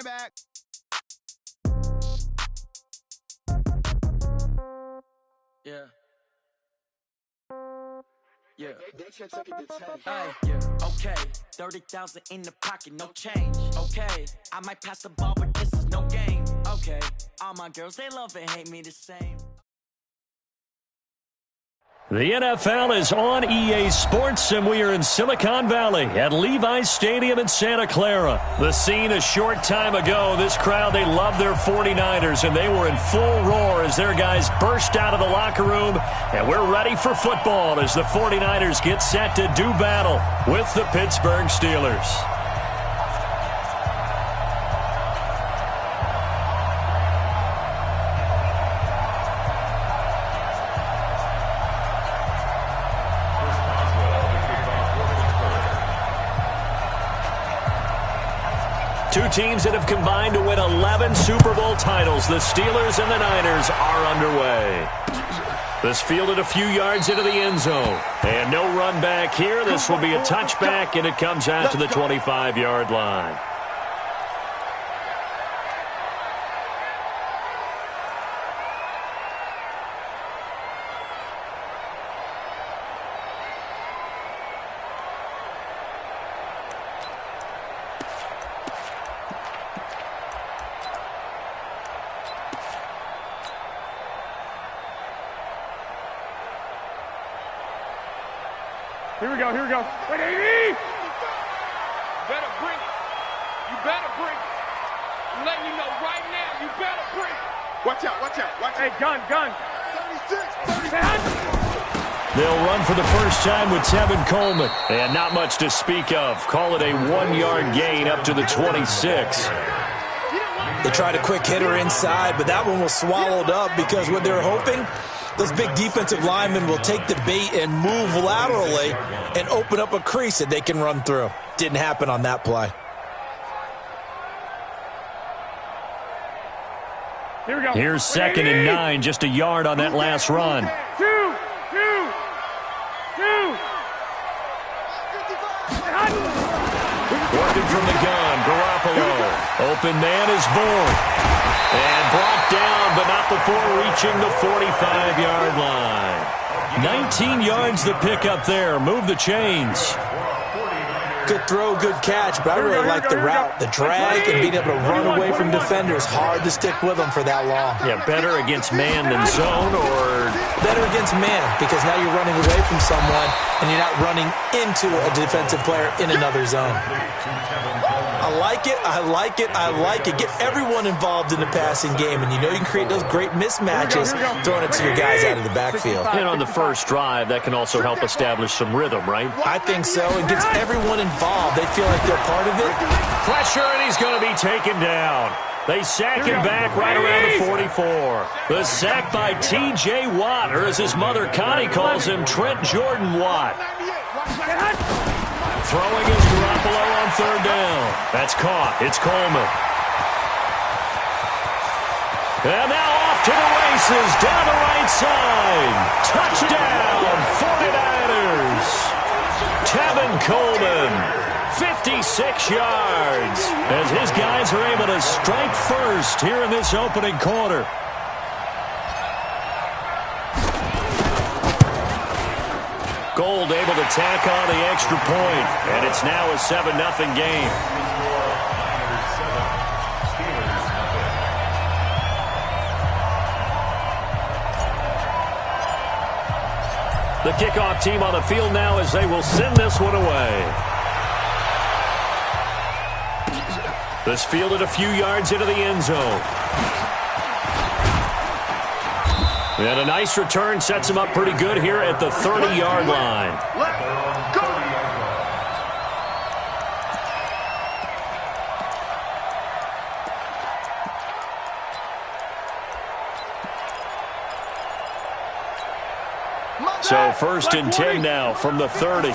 back. Yeah. Yeah. Yeah. Okay. 30,000 in the pocket, no change. Okay. I might pass the ball, but this is no game. Okay. All my girls, they love and hate me the same. The NFL is on EA Sports, and we are in Silicon Valley at Levi's Stadium in Santa Clara. The scene a short time ago, this crowd, they love their 49ers, and they were in full roar as their guys burst out of the locker room, and we're ready for football as the 49ers get set to do battle with the Pittsburgh Steelers. Two teams that have combined to win 11 Super Bowl titles. The Steelers and the Niners are underway. This fielded a few yards into the end zone. And no run back here. This will be a touchback, and it comes out to the 25-yard line. Here we go, here we go. Wait, Amy! Better bring it. You better bring it. I'm letting you know right now, you better bring it. Watch out, watch out, watch out. Hey, gun. 36, 36. They'll run for the first time with Tevin Coleman. And not much to speak of. Call it a 1-yard gain up to the 26. They tried a quick hitter inside, but that one was swallowed up because what they're hoping, those big defensive linemen will take the bait and move laterally and open up a crease that they can run through. Didn't happen on that play. Here we go. Here's 2nd and 9, just a yard on that last run. Two. Working from the gun, Garoppolo. Open man is Bourne. And brought down, but not before reaching the 45-yard line. 19 yards to pick up there. Move the chains. Good throw, good catch, but I really like the route. The drag and being able to run away from defenders. Hard to stick with them for that long. Yeah, better against man than zone, or better against man, because now you're running away from someone and you're not running into a defensive player in another zone. I like it. Get everyone involved in the passing game, and you know you can create those great mismatches throwing it to your guys out of the backfield. And on the first drive, that can also help establish some rhythm, right? I think so. It gets everyone involved. They feel like they're part of it. Pressure, and he's going to be taken down. They sack him back right around the 44. The sack by T.J. Watt, or as his mother Connie calls him, Trent Jordan Watt. Throwing is Garoppolo on 3rd down. That's caught. It's Coleman. And now off to the races down the right side. Touchdown, 49ers. Tevin Coleman, 56 yards, as his guys are able to strike first here in this opening quarter. Gold able to tack on the extra point, and it's now a 7-0 game. The kickoff team on the field now as they will send this one away. This fielded a few yards into the end zone. And a nice return sets him up pretty good here at the 30-yard line. So 1st and 10 now from the 30.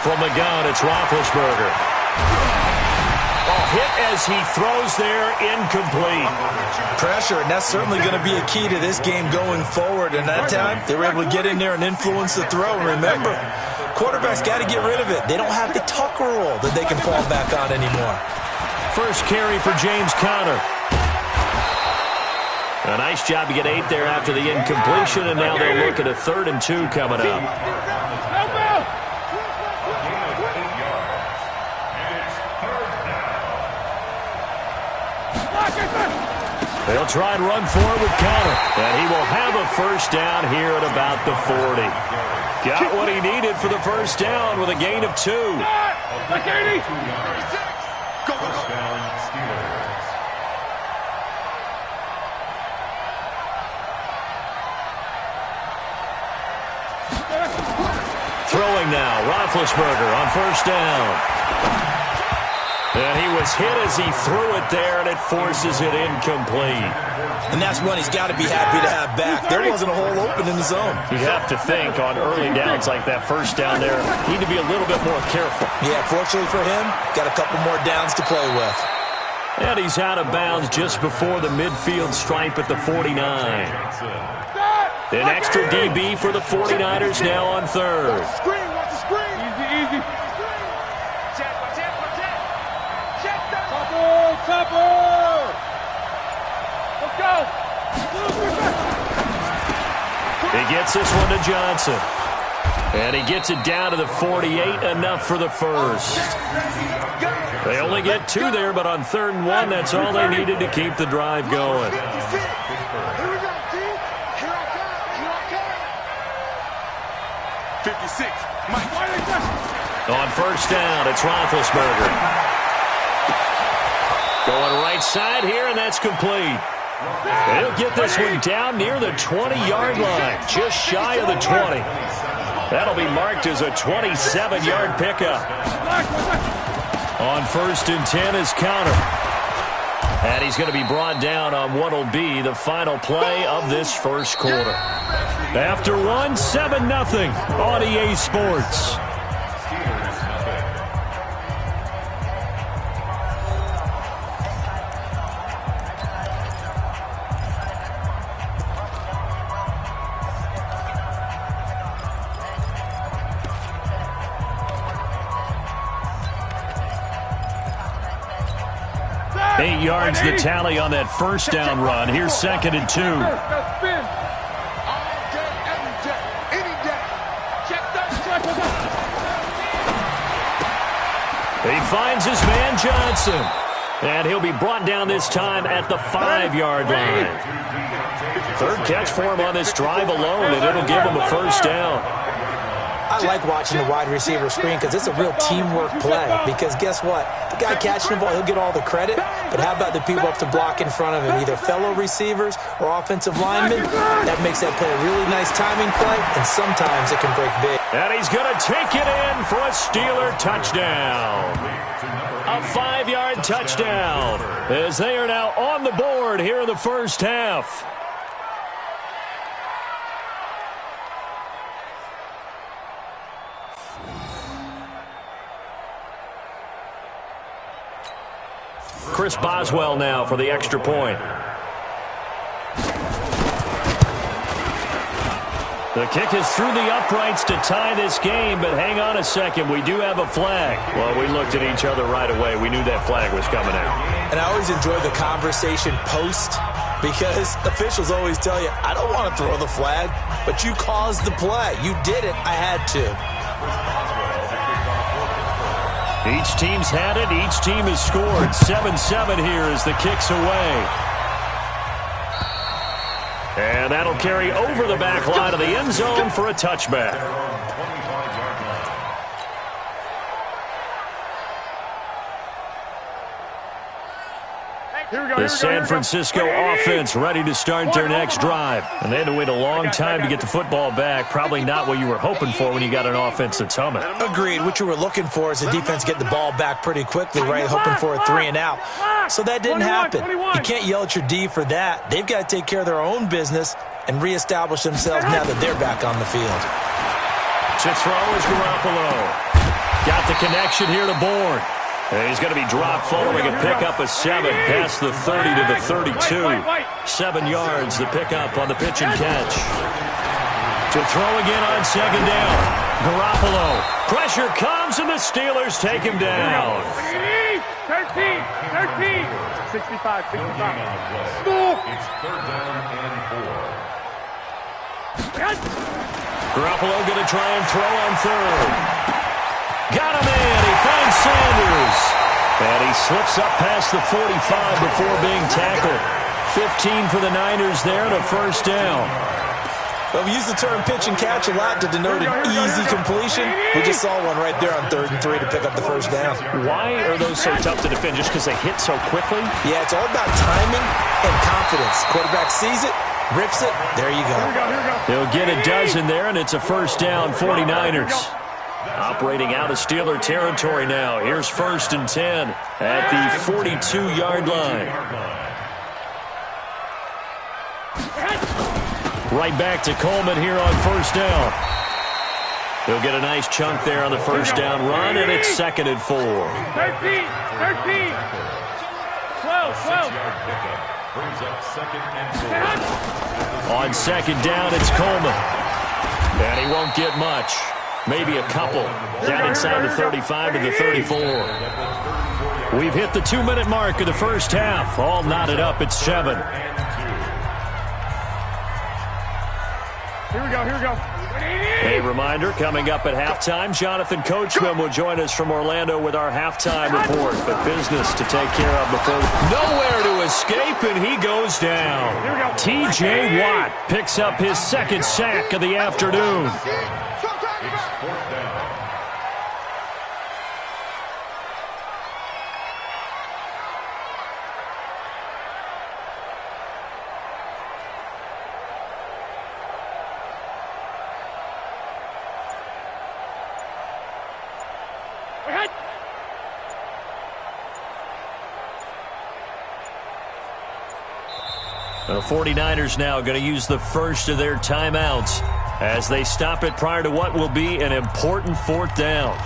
From the gun, it's Roethlisberger. Hit as he throws there, incomplete. Pressure, and that's certainly going to be a key to this game going forward. And that time, they were able to get in there and influence the throw. And remember, Quarterbacks got to get rid of it. They don't have the Tucker rule that they can fall back on anymore. First carry for James Conner. A nice job to get 8 there after the incompletion, and now they'll look at a 3rd and 2 coming up. They'll try and run forward with Conner, and he will have a first down here at about the 40. Got what he needed for the first down with a gain of 2. Throwing now, Roethlisberger on first down. And he was hit as he threw it there, and it forces it incomplete. And that's one he's got to be happy to have back. There wasn't a hole open in the zone. You have to think on early downs like that first down there, need to be a little bit more careful. Yeah, fortunately for him, got a couple more downs to play with. And he's out of bounds just before the midfield stripe at the 49. An extra DB for the 49ers now on 3rd. Easy. Let's go. He gets this one to Johnson. And he gets it down to the 48, enough for the first. They only get 2 there, but on 3rd and 1, that's all they needed to keep the drive going. On first down, it's Roethlisberger. Going right side here, and that's complete. They'll get this one down near the 20-yard line, just shy of the 20. That'll be marked as a 27-yard pickup. On 1st and 10 is Conner. And he's going to be brought down on what will be the final play of this first quarter. After 1, 7-0 on EA Sports. Eight yards the tally on that first down run. Here's 2nd and 2. He finds his man Johnson. And he'll be brought down this time at the 5-yard line. 3rd catch for him on this drive alone, and it'll give him a first down. I like watching the wide receiver screen because it's a real teamwork play. Because guess what? The guy catching the ball, he'll get all the credit. But how about the people up to block in front of him, either fellow receivers or offensive linemen? That makes that play a really nice timing play, and sometimes it can break big. And he's going to take it in for a Steeler touchdown. A 5-yard touchdown as they are now on the board here in the first half. Chris Boswell now for the extra point. The kick is through the uprights to tie this game, but hang on a second. We do have a flag. Well, we looked at each other right away. We knew that flag was coming out. And I always enjoy the conversation post because officials always tell you, I don't want to throw the flag, but you caused the play. You did it. I had to. Each team's had it. Each team has scored. 7-7 here as the kick's away. And that'll carry over the back line of the end zone for a touchback. The San Francisco offense ready to start their next drive. And they had to wait a long time to get the football back. Probably not what you were hoping for when you got an offense that's humming. Agreed. What you were looking for is the defense get the ball back pretty quickly, right? Hoping for a 3 and out. So that didn't happen. You can't yell at your D for that. They've got to take care of their own business and reestablish themselves now that they're back on the field. To throw is Garoppolo. Got the connection here to Bourne. And he's going to be dropped following a pickup of 7 past the 30 to the 32. 7 yards, the pickup on the pitch and catch. To throw again on second down. Garoppolo. Pressure comes, and the Steelers take him down. 13, 65. It's 3rd down and 4. Garoppolo going to try and throw on 3rd. Got him in. He finds Sanders. And he slips up past the 45 before being tackled. 15 for the Niners there and a 1st down. Well, we use the term pitch and catch a lot to denote an easy completion. We just saw one right there on 3rd and 3 to pick up the 1st down. Why are those so tough to defend? Just because they hit so quickly? Yeah, it's all about timing and confidence. Quarterback sees it, rips it, there you go. He'll get a dozen there, and it's a 1st down, 49ers. Operating out of Steeler territory now. Here's 1st and 10 at the 42-yard line. Right back to Coleman here on 1st down. He'll get a nice chunk there on the 1st down run, and it's 2nd and 4. 13, 12. Brings up 2nd and 4. On 2nd down, it's Coleman. And he won't get much. Maybe a couple. Down inside the 35 to the 34. We've hit the 2-minute mark of the 1st half. All knotted up at 7. Here we go. A reminder, coming up at halftime, Jonathan Coachman will join us from Orlando with our halftime report. But business to take care of before. Nowhere to escape, and he goes down. T.J. Watt picks up his 2nd sack of the afternoon. It's 4th down. The 49ers now going to use the first of their timeouts as they stop it prior to what will be an important 4th down.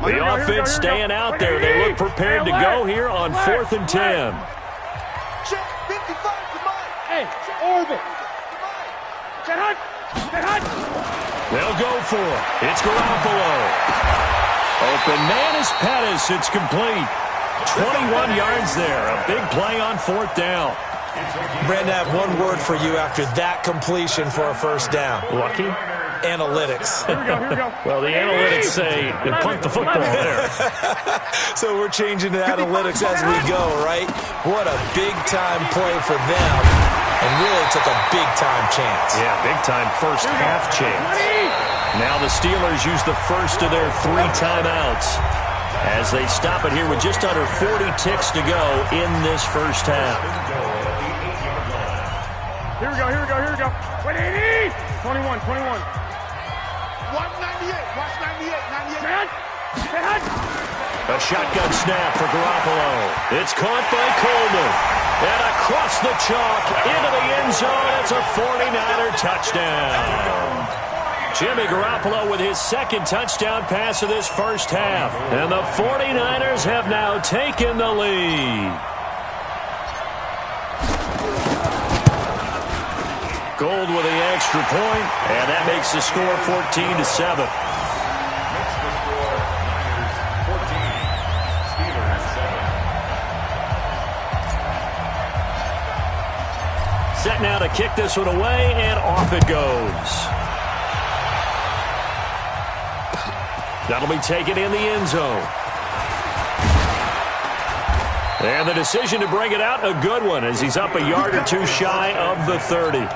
The offense staying out there. They look prepared to go here on 4th and 10. Hey, orbit. They'll go for it. It's Garoppolo. Open man is Pettis. It's complete. 21 yards there. A big play on 4th down. Brandon, I have one word for you after that completion for a 1st down. Lucky? Analytics. Here we go. Well, the analytics say punt the football there. So we're changing the analytics as we go, right? What a big-time play for them. And really took a big-time chance. Yeah, big-time first half chance. Now the Steelers use the first of their 3 timeouts as they stop it here with just under 40 ticks to go in this first half. Here we go. 21. Watch 98. A shotgun snap for Garoppolo. It's caught by Coleman. And across the chalk into the end zone. It's a 49er touchdown. Jimmy Garoppolo with his 2nd touchdown pass of this first half. And the 49ers have now taken the lead. Gold with the extra point, and that makes the score 14-7. Set now to kick this one away, and off it goes. That'll be taken in the end zone. And the decision to bring it out, a good one, as he's up a yard or 2 shy of the 30.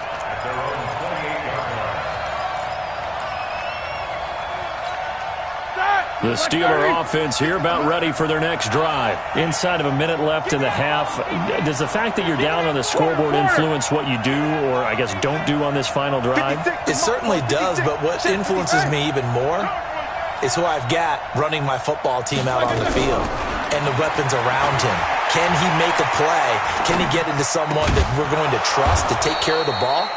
The Steeler offense here about ready for their next drive. Inside of a minute left in the half. Does the fact that you're down on the scoreboard influence what you do, or I guess don't do on this final drive? It certainly does, but what influences me even more is who I've got running my football team out on the field and the weapons around him. Can he make a play? Can he get into someone that we're going to trust to take care of the ball?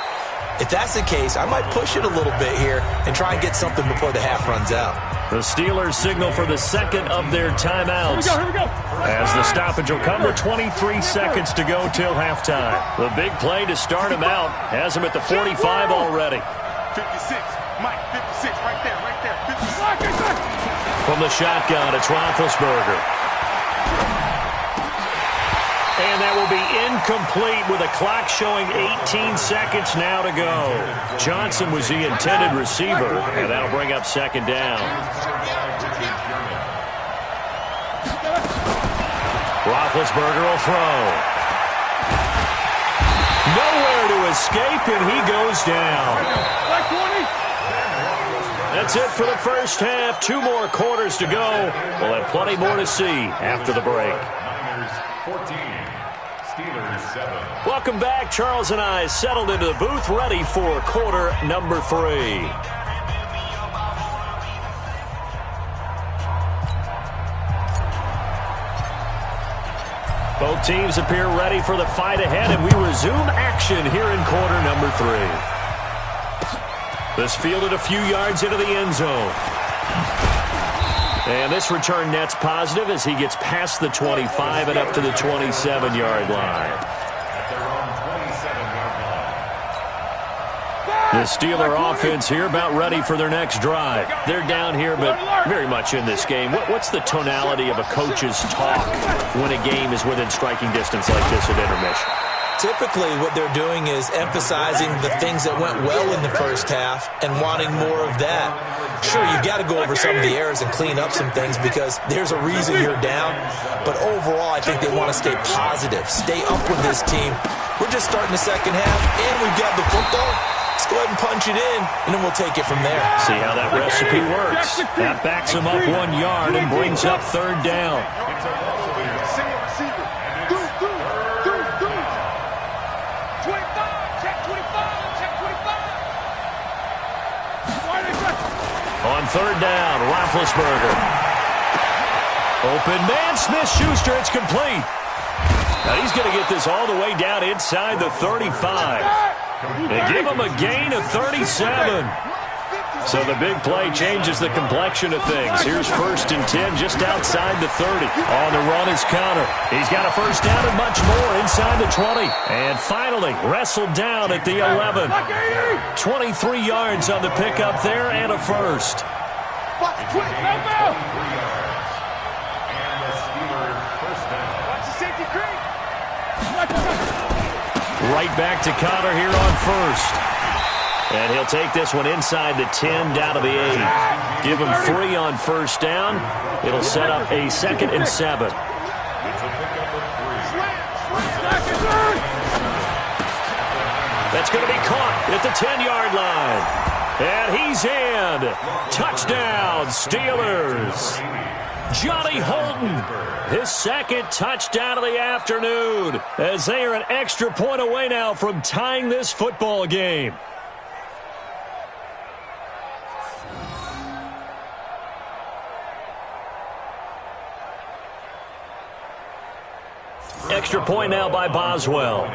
If that's the case, I might push it a little bit here and try and get something before the half runs out. The Steelers signal for the second of their timeouts. Here we go. As the stoppage will come with 23 seconds to go till halftime. The big play to start him out has him at the 45 already. 56, Mike, 56, right there, 56. From the shotgun, it's Roethlisberger. And that will be incomplete with a clock showing 18 seconds now to go. Johnson was the intended receiver, and that'll bring up second down. Roethlisberger will throw. Nowhere to escape, and he goes down. That's it for the first half. 2 more quarters to go. We'll have plenty more to see after the break. 14, Steelers 7. Welcome back. Charles and I settled into the booth, ready for quarter number 3. Both teams appear ready for the fight ahead, and we resume action here in quarter number 3. This fielded a few yards into the end zone. And this return net's positive as he gets past the 25 and up to the 27-yard line. The Steeler offense here about ready for their next drive. They're down here, but very much in this game. What's the tonality of a coach's talk when a game is within striking distance like this at intermission? Typically, what they're doing is emphasizing the things that went well in the first half and wanting more of that. Sure, you've got to go over some of the errors and clean up some things because there's a reason you're down. But overall, I think they want to stay positive, stay up with this team. We're just starting the second half, and we've got the football. Let's go ahead and punch it in, and then we'll take it from there. See how that recipe works. That backs him up 1 yard and brings up third down. Single receiver. Do. 25, check 25, check 25. On third down, Roethlisberger. Open man, Smith-Schuster, it's complete. Now he's going to get this all the way down inside the 35. And give him a gain of 37. So the big play changes the complexion of things. Here's 1st and 10 just outside the 30. On the run is Connor. He's got a first down and much more inside the 20. And finally wrestled down at the 11. 23 yards on the pickup there and a first. Watch the quick. And the Steelers first down. Watch the safety creep. Right back to Connor here on first. And he'll take this one inside the 10 down to the 8. Give him 3 on first down. It'll set up a 2nd and 7. It's a pickup of 3. That's going to be caught at the 10-yard line. And he's in. Touchdown, Steelers. Johnny Holton, his 2nd touchdown of the afternoon, as they are an extra point away now from tying this football game. Extra point now by Boswell.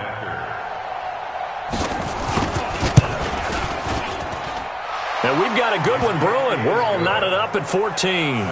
And we've got a good one brewing. We're all knotted up at 14.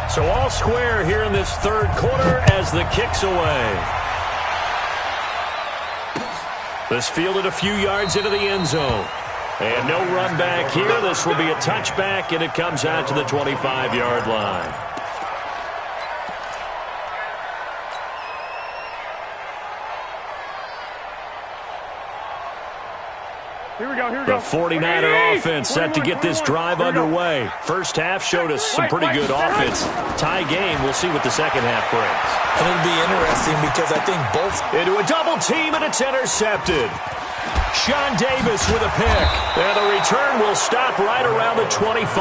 So all square here in this third quarter as the kick's away. This fielded a few yards into the end zone. And no run back here. This will be a touchback, and it comes out to the 25-yard line. The 49er offense set to get this drive underway. First half showed us some pretty good offense. Tie game. We'll see what the second half brings. And it'll be interesting because I think both... Into a double team, and it's intercepted. Sean Davis with a pick. And the return will stop right around the 25.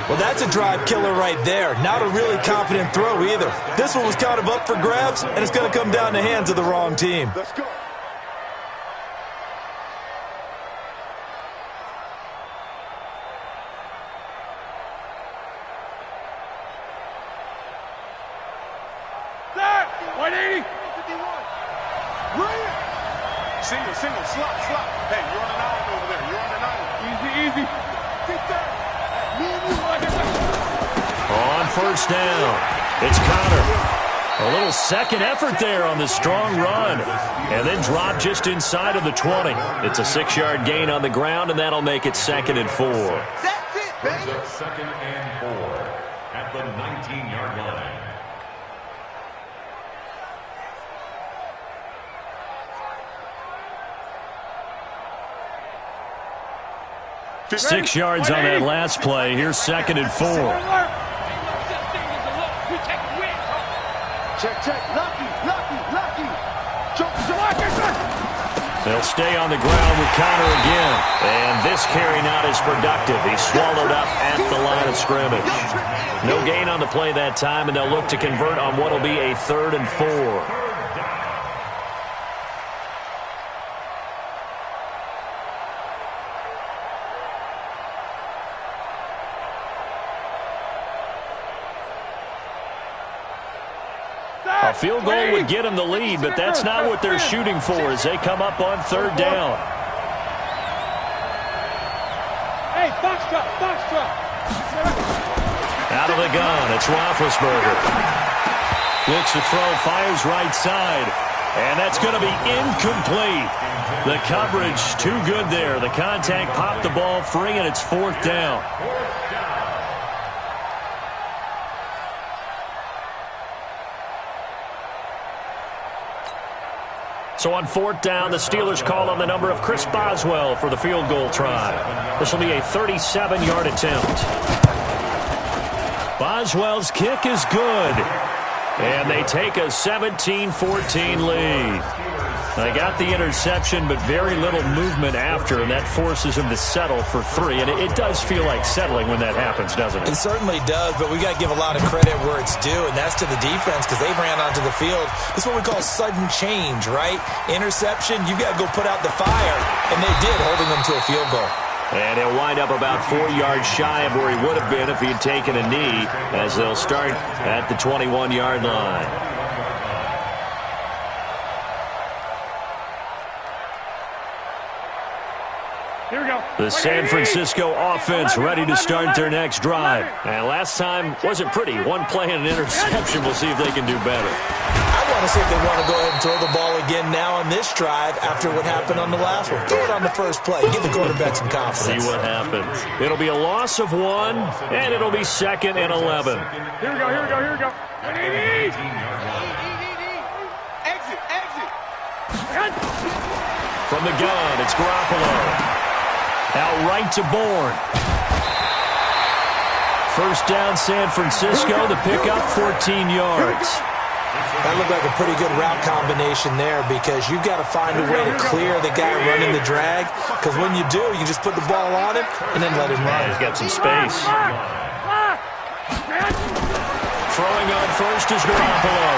Well, that's a drive killer right there. Not a really confident throw either. This one was kind of up for grabs, and it's going to come down the hands of the wrong team. Let's go. There! 180! Single, slot. Hey, you're on an island over there. You're on an island. Easy. Get there. On first down, it's Connor. A little second effort there on the strong run. And then drop just inside of the 20. It's a 6-yard gain on the ground, and that'll make it 2nd and 4. That's it, Brings baby. up 2nd and 4 at the 19-yard line. Six yards on that last play. Here's 2nd and 4. Check. Lucky. They'll stay on the ground with Connor again. And this carry not as productive. He's swallowed up at the line of scrimmage. No gain on the play that time, and they'll look to convert on what will be a 3rd and 4. A field goal would get them the lead, but that's not what they're shooting for as they come up on 3rd down. Hey, box truck. Out of the gun, it's Roethlisberger. Looks to throw, fires right side, and that's going to be incomplete. The coverage too good there. The contact popped the ball free, and it's 4th down. So on 4th down, the Steelers call on the number of Chris Boswell for the field goal try. This will be a 37-yard attempt. Boswell's kick is good. And they take a 17-14 lead. They got the interception, but very little movement after, and that forces him to settle for 3. And it does feel like settling when that happens, doesn't it? It certainly does, but we got to give a lot of credit where it's due, and that's to the defense because they ran onto the field. This is what we call sudden change, right? Interception, you got to go put out the fire, and they did, holding them to a field goal. And he'll wind up about 4 yards shy of where he would have been if he had taken a knee, as they'll start at the 21-yard line. Here we go. The San Francisco offense ready to start their next drive. And last time wasn't pretty. One play and an interception. We'll see if they can do better. I want to see if they want to go ahead and throw the ball again now on this drive after what happened on the last one. Throw it on the first play. Give the quarterback some confidence. See what happens. It'll be a loss of 1, and it'll be 2nd and 11. Here we go. Exit. From the gun, it's Garoppolo. Out right to Bourne. First down, San Francisco. The pickup, 14 yards. That looked like a pretty good route combination there because you've got to find a way to clear the guy running the drag, because when you do, you just put the ball on him and then let him run. He's got some space. Throwing on first is Garoppolo.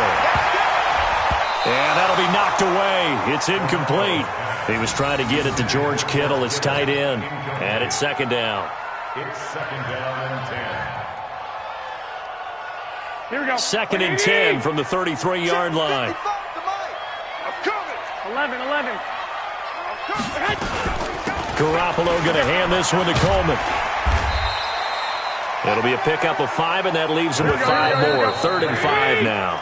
And that'll be knocked away. It's incomplete. He was trying to get it to George Kittle, his tight end. And it's 2nd down. It's 2nd down and 10. Here we go. 2nd and 10 from the 33-yard line. 11. Garoppolo going to hand this one to Coleman. It'll be a pickup of 5, and that leaves him with 5 more. 3rd and 5 now.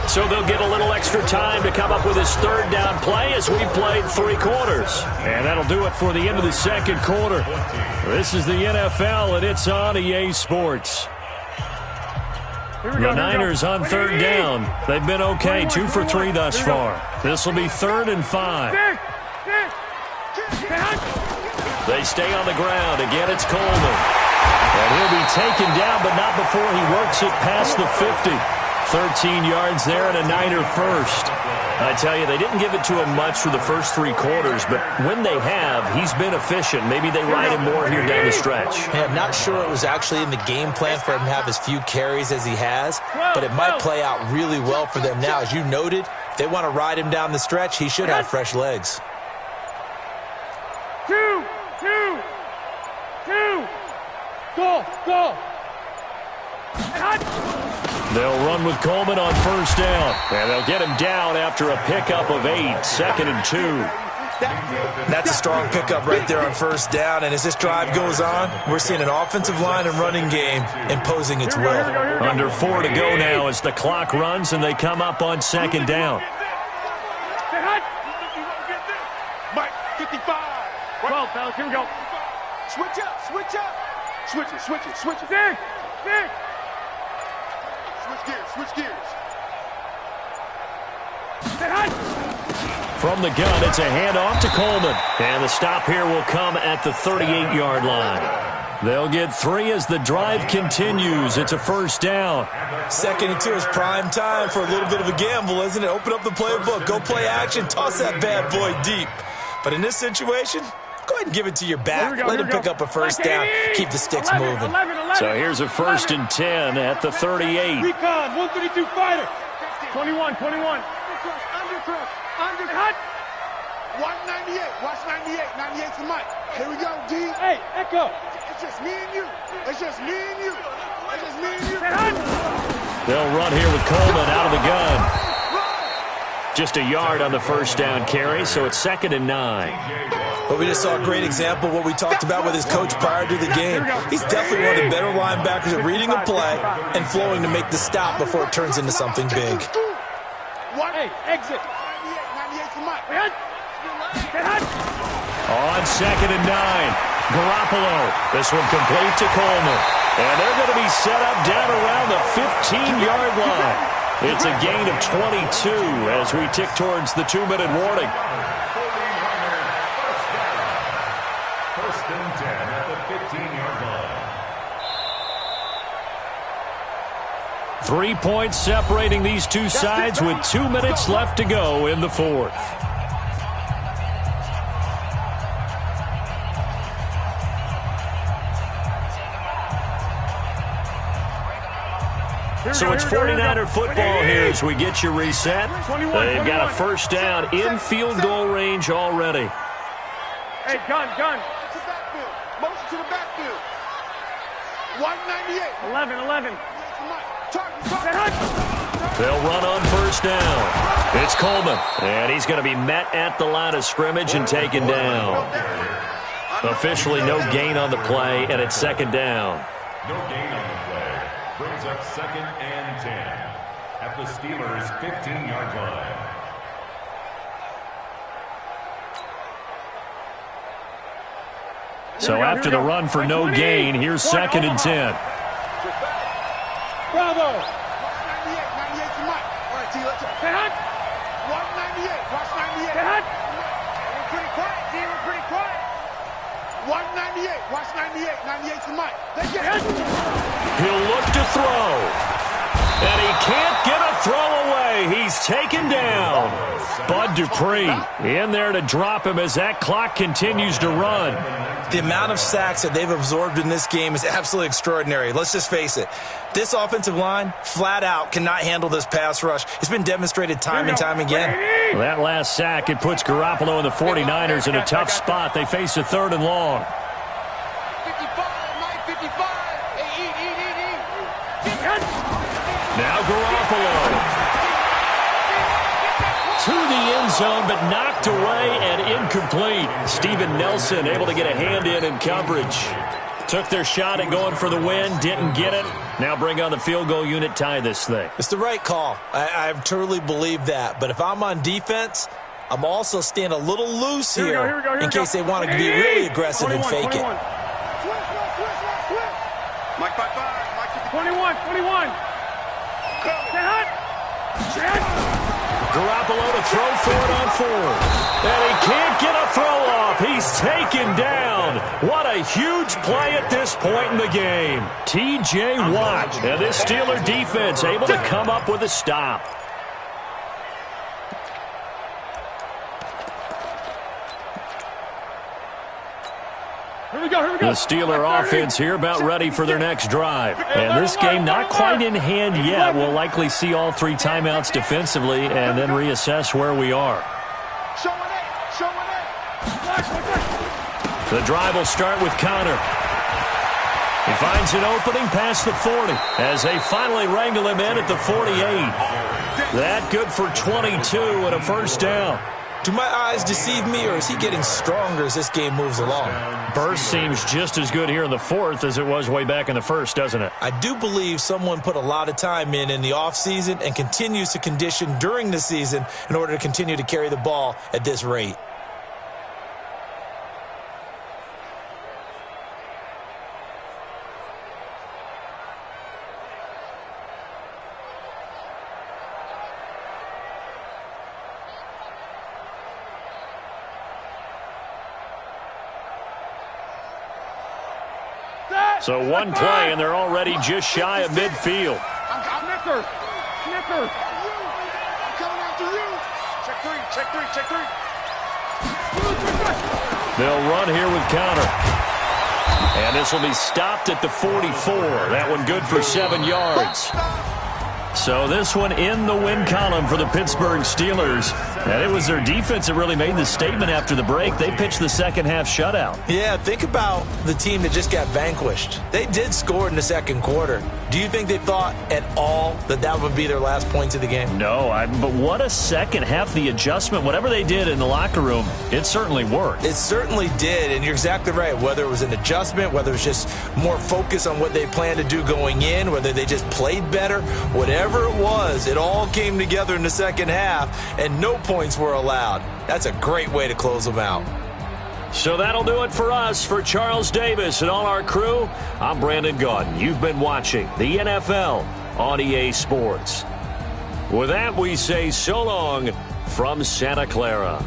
So they'll get a little extra time to come up with his 3rd down play as we've played 3 quarters. And that'll do it for the end of the 2nd quarter. This is the NFL, and it's on EA Sports. The Niners on 3rd down. They've been okay, 2 for 3 thus far. This will be 3rd and 5. They stay on the ground. Again, it's Coleman. And he'll be taken down, but not before he works it past the 50. 13 yards there and a Niner first. I tell you, they didn't give it to him much for the first 3 quarters, but when they have, he's been efficient. Maybe they ride him more here down the stretch. Yeah, I'm not sure it was actually in the game plan for him to have as few carries as he has, but it might play out really well for them now. As you noted, if they want to ride him down the stretch, he should have fresh legs. 2, 2, 2. Go. They'll run with Coleman on first down, and they'll get him down after a pickup of 8, 2nd and 2. That's a strong pickup right there on first down, and as this drive goes on, we're seeing an offensive line and running game imposing its will. Under 4 to go now as the clock runs, and they come up on 2nd down. Mike, 55. 12, fellas, here we go. Switch up. Switch it. Six. Switch gears. From the gun, it's a handoff to Coleman. And the stop here will come at the 38-yard line. They'll get 3 as the drive continues. It's a first down. 2nd and 2 is prime time for a little bit of a gamble, isn't it? Open up the playbook, go play action, toss that bad boy deep. But in this situation, go ahead and give it to your back. Let him pick up a first down. Keep the sticks moving. 11. So here's a 1st and 10 at the 38. Recon, 132 fighter. 21. Undercut. Watch 98. Watch 98. 98 to Mike. Here we go, D. Hey, Echo. It's just me and you. They'll run here with Coleman out of the gun. Just a yard on the first down carry, so it's 2nd and 9. But we just saw a great example of what we talked about with his coach prior to the game. He's definitely one of the better linebackers at reading a play and flowing to make the stop before it turns into something big. Hey, exit. 98 to Mike. On 2nd and 9, Garoppolo. This one complete to Coleman. And they're going to be set up down around the 15-yard line. It's a gain of 22 as we tick towards the 2-minute warning. 1st and 10 at the 15-yard line. 3 points separating these two sides with 2 minutes left to go in the 4th. So it's 49er football here as we get you reset. They've got a first down in field goal range already. Hey, gun. Motion to the backfield. 198. 11. They'll run on first down. It's Coleman, and he's going to be met at the line of scrimmage and taken down. Officially no gain on the play, and it's 2nd down. No gain on the play. Brings up 2nd and 10 at the Steelers' 15-yard line. So after the run for no gain, here's 2nd and 10. Bravo. 98 to Mike. All right, T, let's go. 198. Watch 98. We're pretty quiet, T. We're pretty quiet. 198. Watch 98. 98 to Mike. He'll look to throw. And he can't get a throw away. He's taken down. Bud Dupree in there to drop him as that clock continues to run. The amount of sacks that they've absorbed in this game is absolutely extraordinary. Let's just face it. This offensive line, flat out, cannot handle this pass rush. It's been demonstrated time and time again. Well, that last sack, it puts Garoppolo and the 49ers in a tough spot. They face a 3rd and long. 55, Mike, 55. Hey, eat. Now Garoppolo. To the end zone, but knocked away and incomplete. Steven Nelson able to get a hand in coverage. Took their shot at going for the win, didn't get it. Now bring on the field goal unit, tie this thing. It's the right call. I truly believe that. But if I'm on defense, I'm also staying a little loose here in case they want to be really aggressive and fake it. Mike, 55. Mike, 21. Garoppolo to throw for it on fourth. And he can't get a throw off. He's taken down. What a huge play at this point in the game. T.J. Watt. And this Steeler defense able to come up with a stop. The Steeler offense here about ready for their next drive. And this game not quite in hand yet. We'll likely see all 3 timeouts defensively and then reassess where we are. The drive will start with Connor. He finds an opening past the 40 as they finally wrangle him in at the 48. That good for 22 and a first down. Do my eyes deceive me, or is he getting stronger as this game moves along? Burst seems just as good here in the fourth as it was way back in the first, doesn't it? I do believe someone put a lot of time in the offseason and continues to condition during the season in order to continue to carry the ball at this rate. So one play, and they're already just shy of midfield. Snicker. I'm coming after you. Check three. They'll run here with Connor. And this will be stopped at the 44. That one good for 7 yards. So this one in the win column for the Pittsburgh Steelers. And it was their defense that really made the statement after the break. They pitched the second half shutout. Yeah, think about the team that just got vanquished. They did score in the second quarter. Do you think they thought at all that that would be their last points of the game? No, but what a second half. The adjustment, whatever they did in the locker room, it certainly worked. It certainly did, and you're exactly right. Whether it was an adjustment, whether it was just more focus on what they planned to do going in, whether they just played better, whatever it was, it all came together in the second half, and no points were allowed. That's a great way to close them out. So that'll do it for us. For Charles Davis and all our crew, I'm Brandon Gaudin. You've been watching the NFL on EA Sports. With that, we say so long from Santa Clara.